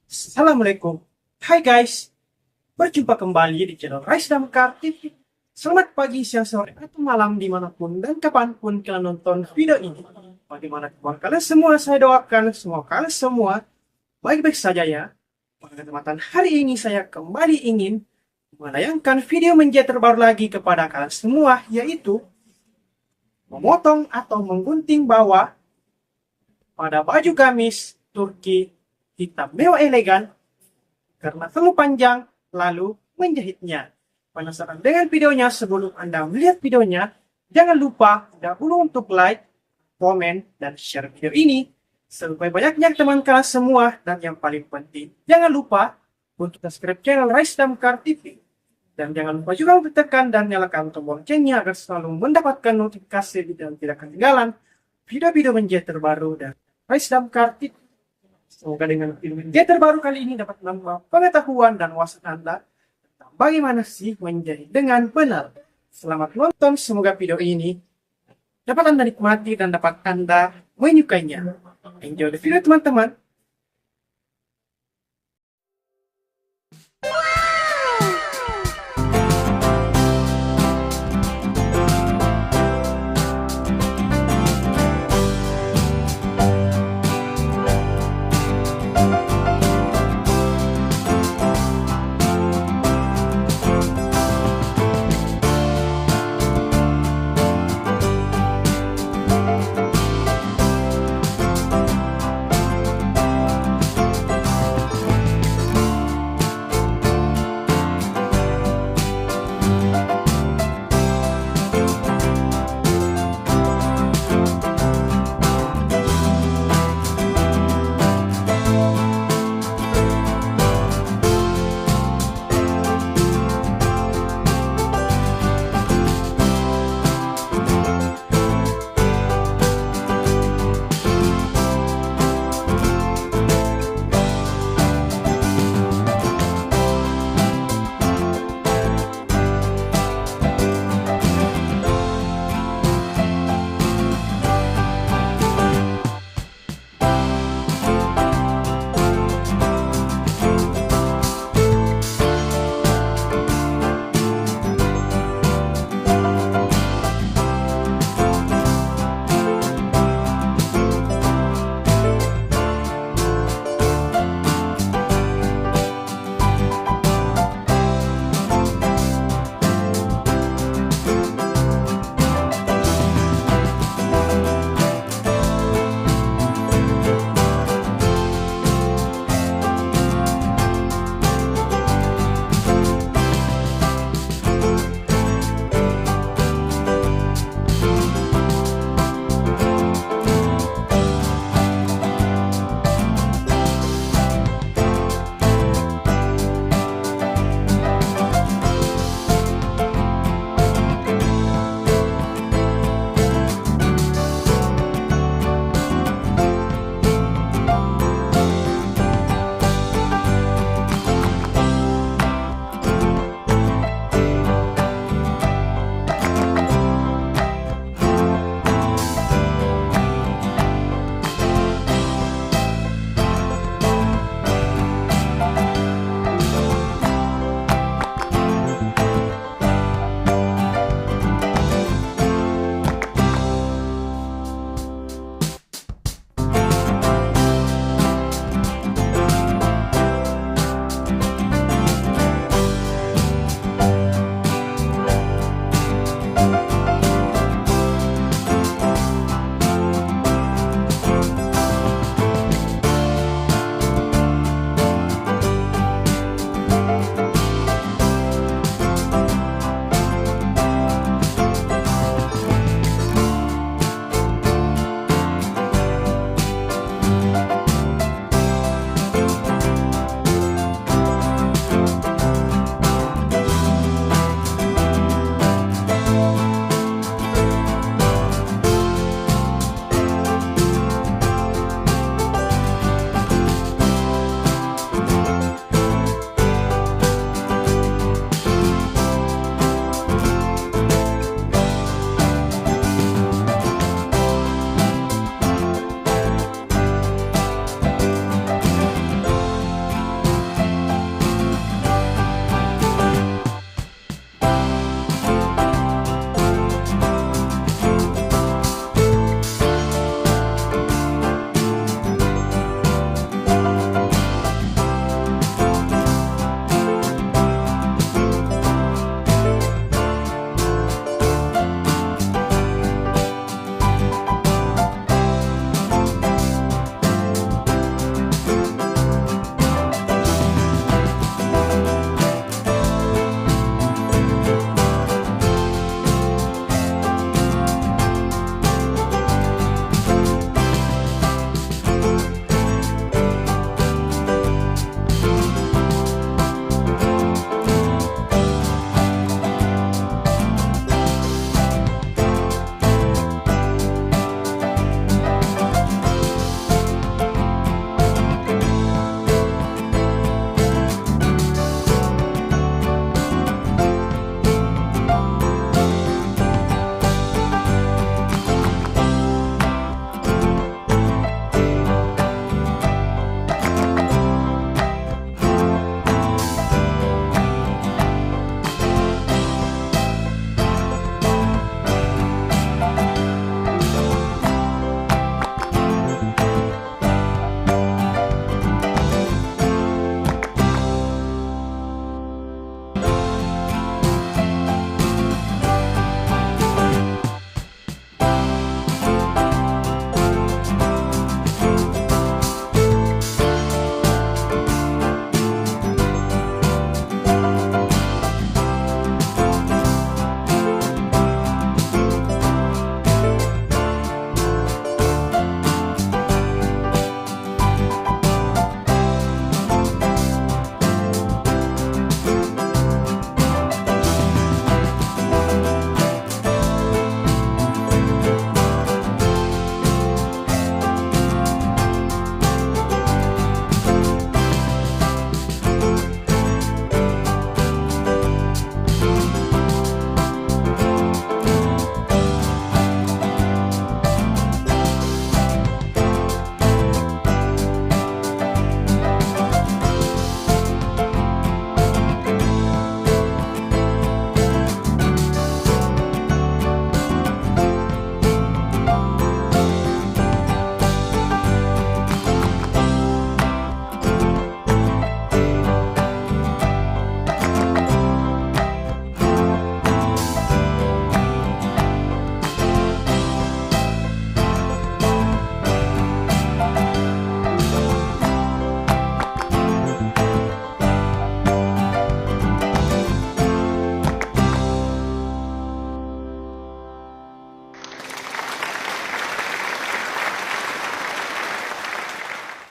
Assalamualaikum. Hai guys, berjumpa kembali di channel Rise Damkar TV. Selamat pagi, siang, sore, atau malam dimanapun dan kapanpun kalian nonton video ini. Bagaimana kabar kalian semua? Saya doakan semua kalian semua baik-baik saja ya. Pada kesempatan hari ini saya kembali ingin menayangkan video menjahit terbaru lagi kepada kalian semua, yaitu memotong atau menggunting bawah pada baju gamis Turki Hitam Mewah Elegan karena terlalu panjang, lalu menjahitnya. Penasaran dengan videonya? Sebelum Anda melihat videonya, jangan lupa dahulu untuk like, komen, dan share video ini supaya banyaknya teman kalian semua. Dan yang paling penting, jangan lupa untuk subscribe channel Rise Damkar TV. Dan jangan lupa juga untuk tekan dan nyalakan tombol loncengnya agar selalu mendapatkan notifikasi dan tidak ketinggalan video-video menjahit terbaru dan Rise Damkar TV. Semoga dengan film menjahit terbaru kali ini dapat menambah pengetahuan dan wawasan Anda tentang bagaimana sih menjahit dengan benar. Selamat nonton, semoga video ini dapat Anda nikmati dan dapat Anda menyukainya. Enjoy the video teman-teman.